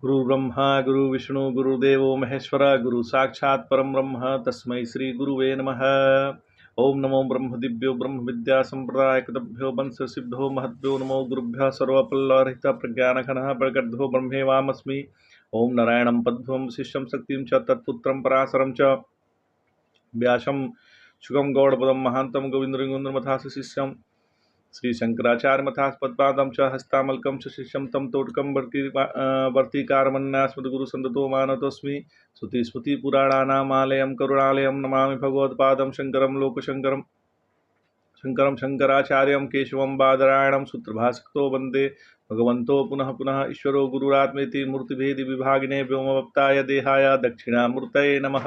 गुरु ब्रह्मा गुरु विष्णु गुरुदेवो महेश्वर गुरु साक्षात् परम ब्रह्म तस्मै श्री गुरुवे नमः। ओम नमो ब्रह्म दिव्यो ब्रह्म विद्या संप्रदायकभ्यो वंश सिद्धो महद्भ्यो नमो गुरुभ्यः सर्वपल्लवरहित प्रज्ञानघनः प्रगद्धो ब्रह्मेवामस्मि। ओम नारायणं पद्मं शिष्यं शक्तिं च तत्पुत्रं पराशरं च व्यासं शुकं गौड़पदं महान्तं गोविन्दरिंगुन्द्रमथास्य शिष्यं श्री शंकराचार्य मथास पद्पादं च हस्तामलकं च शिष्यं तं तोटकं वर्तिकारमन्यास्मद्गुरु संदतो मानतोऽस्मि। श्रुतिस्मृतिपुराणानामालयं करुणालयं नमामि भगवत्पादं शङ्करं लोकशङ्करं शङ्करं शङ्कराचार्यं केशवं बादरायणं सूत्रभास्करो वन्दे भगवन्तो पुनः पुनः ईश्वरो गुरुरात्मेति मूर्तिभेदि विभागिने व्योमवप्ताय देहाय दक्षिणामूर्तये नमः।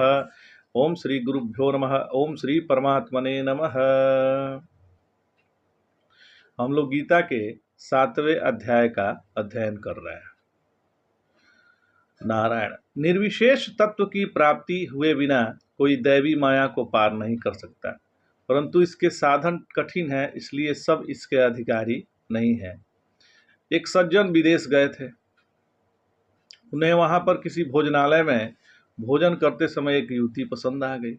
ओम श्री गुरुभ्यो नमः। ओम श्री परमात्मने नमः। हम लोग गीता के 7वें अध्याय का अध्ययन कर रहे हैं। नारायण, निर्विशेष तत्व की प्राप्ति हुए बिना कोई दैवी माया को पार नहीं कर सकता, परंतु इसके साधन कठिन है, इसलिए सब इसके अधिकारी नहीं है। एक सज्जन विदेश गए थे। उन्हें वहां पर किसी भोजनालय में भोजन करते समय एक युवती पसंद आ गई।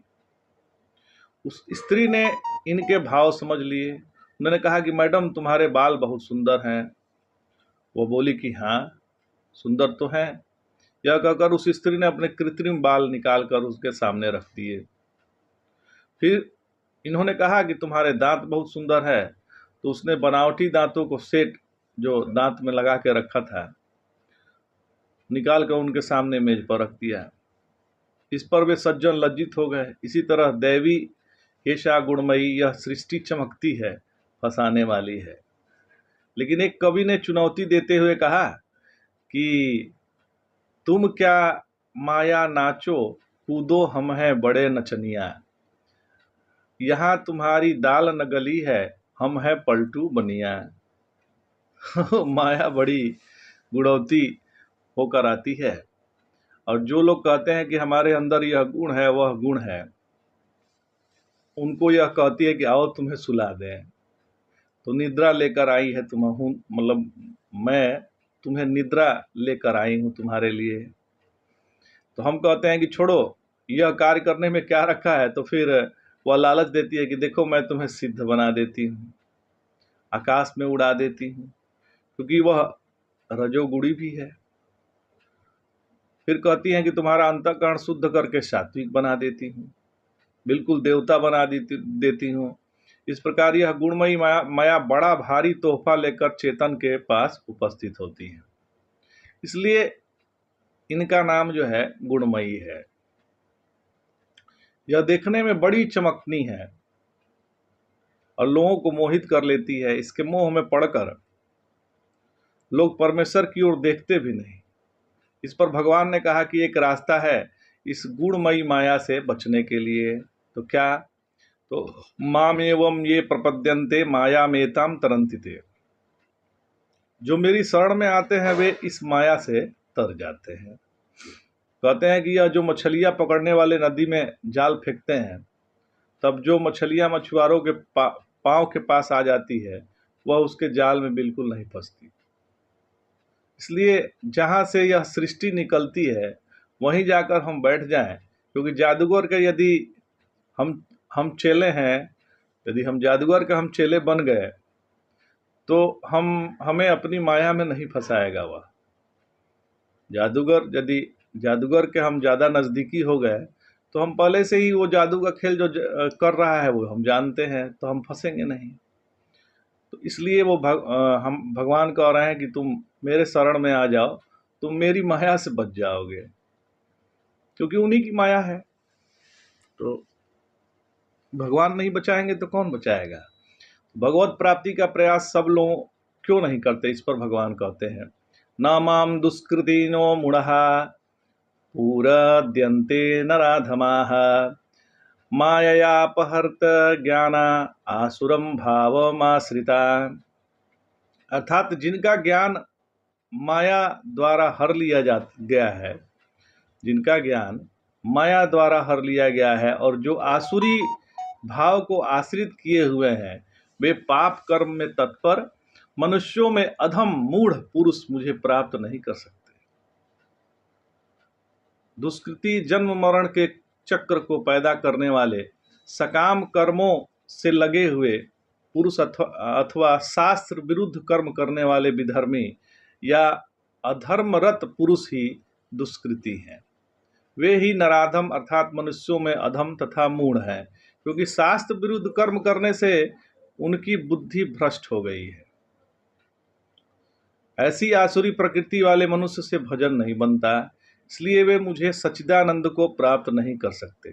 उस स्त्री ने इनके भाव समझ लिए। उन्होंने कहा कि मैडम, तुम्हारे बाल बहुत सुंदर हैं। वो बोली कि हाँ, सुंदर तो हैं। यह कहकर उस स्त्री ने अपने कृत्रिम बाल निकालकर उसके सामने रख दिए। फिर इन्होंने कहा कि तुम्हारे दांत बहुत सुंदर है। तो उसने बनावटी दांतों को सेट जो दांत में लगा के रखा था निकाल कर उनके सामने मेज पर रख दिया। इस पर वे सज्जन लज्जित हो गए। इसी तरह दैवी केशा गुणमयी यह सृष्टि चमकती है, फंसाने वाली है। लेकिन एक कवि ने चुनौती देते हुए कहा कि तुम क्या माया नाचो, कूदो हम हैं बड़े नचनिया। यहाँ तुम्हारी दाल न गली है, हम हैं पलटू बनिया। माया बड़ी गुड़ौती होकर आती है, और जो लोग कहते हैं कि हमारे अंदर यह गुण है, वह गुण है, उनको यह कहती है कि आओ तुम्हें सुला दें। तो निद्रा लेकर आई है मतलब मैं तुम्हें निद्रा लेकर आई हूं तुम्हारे लिए। तो हम कहते हैं कि छोड़ो, यह कार्य करने में क्या रखा है। तो फिर वह लालच देती है कि देखो मैं तुम्हें सिद्ध बना देती हूँ, आकाश में उड़ा देती हूँ, क्योंकि वह रजोगुणी भी है। फिर कहती हैं कि तुम्हारा अंतःकरण शुद्ध करके सात्विक बना देती हूँ, बिल्कुल देवता बना देती हूँ। इस प्रकार यह गुणमयी माया बड़ा भारी तोहफा लेकर चेतन के पास उपस्थित होती है। इसलिए इनका नाम जो है गुणमयी है। यह देखने में बड़ी चमकनी है और लोगों को मोहित कर लेती है। इसके मोह में पड़कर लोग परमेश्वर की ओर देखते भी नहीं। इस पर भगवान ने कहा कि एक रास्ता है इस गुणमयी माया से बचने के लिए। तो क्या? तो माम एवं ये प्रपद्यन्ते माया मेताम तरंतिते। जो मेरी शरण में आते हैं वे इस माया से तर जाते हैं। कहते हैं कि यह जो मछलियां पकड़ने वाले नदी में जाल फेंकते हैं, तब जो मछलियां मछुआरों के पांव के पास आ जाती है, वह उसके जाल में बिल्कुल नहीं फंसती। इसलिए जहां से यह सृष्टि निकलती है वहीं जाकर हम बैठ जाएं, क्योंकि जादूगर के यदि हम चेले हैं, यदि हम जादूगर के हम चेले बन गए तो हमें अपनी माया में नहीं फंसाएगा वह जादूगर। यदि जादूगर के हम ज़्यादा नज़दीकी हो गए तो हम पहले से ही वो जादू का खेल जो कर रहा है वो हम जानते हैं, तो हम फंसेंगे नहीं। तो इसलिए वो हम भगवान कह रहे हैं कि तुम मेरे शरण में आ जाओ, तुम मेरी माया से बच जाओगे, क्योंकि उन्हीं की माया है। तो भगवान नहीं बचाएंगे तो कौन बचाएगा? भगवत प्राप्ति का प्रयास सब लोग क्यों नहीं करते? इस पर भगवान कहते हैं, न माम दुष्कृतिनो मूढ़ः पूरद्यन्ते नराधमाः माययापहर्त ज्ञान आसुरम भावमाश्रिता। अर्थात जिनका ज्ञान माया द्वारा हर लिया गया है, जिनका ज्ञान माया द्वारा हर लिया गया है और जो आसुरी भाव को आश्रित किए हुए हैं, वे पाप कर्म में तत्पर मनुष्यों में अधम मूढ़ पुरुष मुझे प्राप्त नहीं कर सकते। दुष्कृति जन्म मरण के चक्र को पैदा करने वाले सकाम कर्मों से लगे हुए पुरुष अथवा शास्त्र विरुद्ध कर्म करने वाले विधर्मी या अधर्मरत पुरुष ही दुष्कृति हैं। वे ही नराधम अर्थात मनुष्यों में अधम तथा मूढ़ हैं, क्योंकि शास्त्र विरुद्ध कर्म करने से उनकी बुद्धि भ्रष्ट हो गई है। ऐसी आसुरी प्रकृति वाले मनुष्य से भजन नहीं बनता, इसलिए वे मुझे सच्चिदानंद को प्राप्त नहीं कर सकते।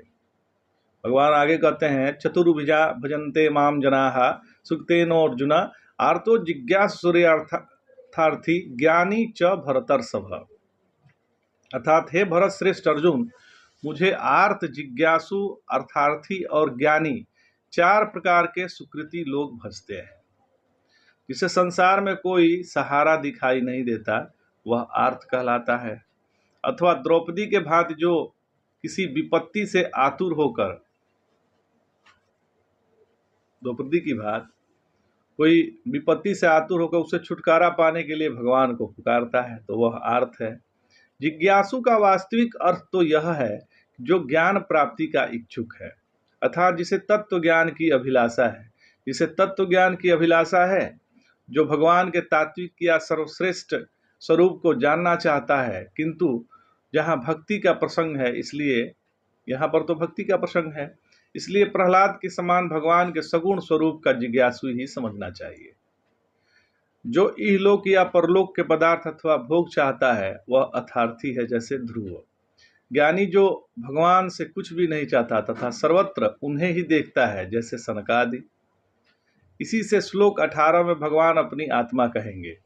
भगवान आगे कहते हैं, चतुर्भुजा भजन्ते माम जनाः सुक्तेनो अर्जुन आर्तो जिज्ञासुरेर्थार्थी ज्ञानी च भरतर्षभ। अर्थात हे भरत श्रेष्ठ अर्जुन, मुझे आर्त, जिज्ञासु, अर्थार्थी और ज्ञानी 4 प्रकार के सुकृति लोग भजते हैं। जिसे संसार में कोई सहारा दिखाई नहीं देता वह आर्त कहलाता है, अथवा द्रौपदी के भांति जो किसी विपत्ति से आतुर होकर, द्रौपदी की भांति कोई विपत्ति से आतुर होकर उसे छुटकारा पाने के लिए भगवान को पुकारता है, तो वह आर्त है। जिज्ञासु का वास्तविक अर्थ तो यह है जो ज्ञान प्राप्ति का इच्छुक है, अर्थात जिसे तत्व ज्ञान की अभिलाषा है। जिसे तत्व ज्ञान की अभिलाषा है, जो भगवान के तात्विक या सर्वश्रेष्ठ स्वरूप को जानना चाहता है, किंतु जहाँ भक्ति का प्रसंग है, इसलिए यहाँ पर तो भक्ति का प्रसंग है, इसलिए प्रहलाद के समान भगवान के सगुण स्वरूप का जिज्ञासु ही समझना चाहिए। जो इहलोक या परलोक के पदार्थ अथवा भोग चाहता है वह अर्थार्थी है, जैसे ध्रुव। ज्ञानी जो भगवान से कुछ भी नहीं चाहता तथा सर्वत्र उन्हें ही देखता है, जैसे सनकादि। इसी से श्लोक 18 में भगवान अपनी आत्मा कहेंगे।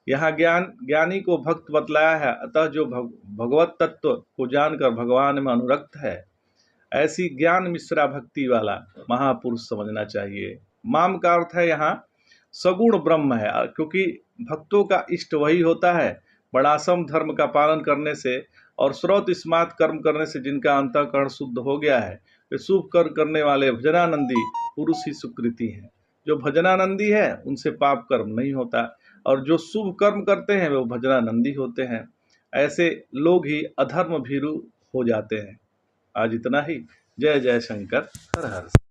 यहाँ ज्ञानी को भक्त बतलाया है, अतः जो भगवत तत्व को जानकर भगवान में अनुरक्त है, ऐसी ज्ञान मिश्रा भक्ति वाला महापुरुष समझना चाहिए। माम का अर्थ है यहाँ सगुण ब्रह्म है, क्योंकि भक्तों का इष्ट वही होता है वर्णाश्रम धर्म का पालन करने से और श्रौत स्मार्त कर्म करने से जिनका अंतःकरण शुद्ध हो गया है। वे शुभ कर्म करने वाले भजनानंदी पुरुष ही सुकृति हैं। जो भजनानंदी है उनसे पाप कर्म नहीं होता, और जो शुभ कर्म करते हैं वे भजनानंदी होते हैं। ऐसे लोग ही अधर्म भीरु हो जाते हैं। आज इतना ही। जय जय शंकर, हर हर।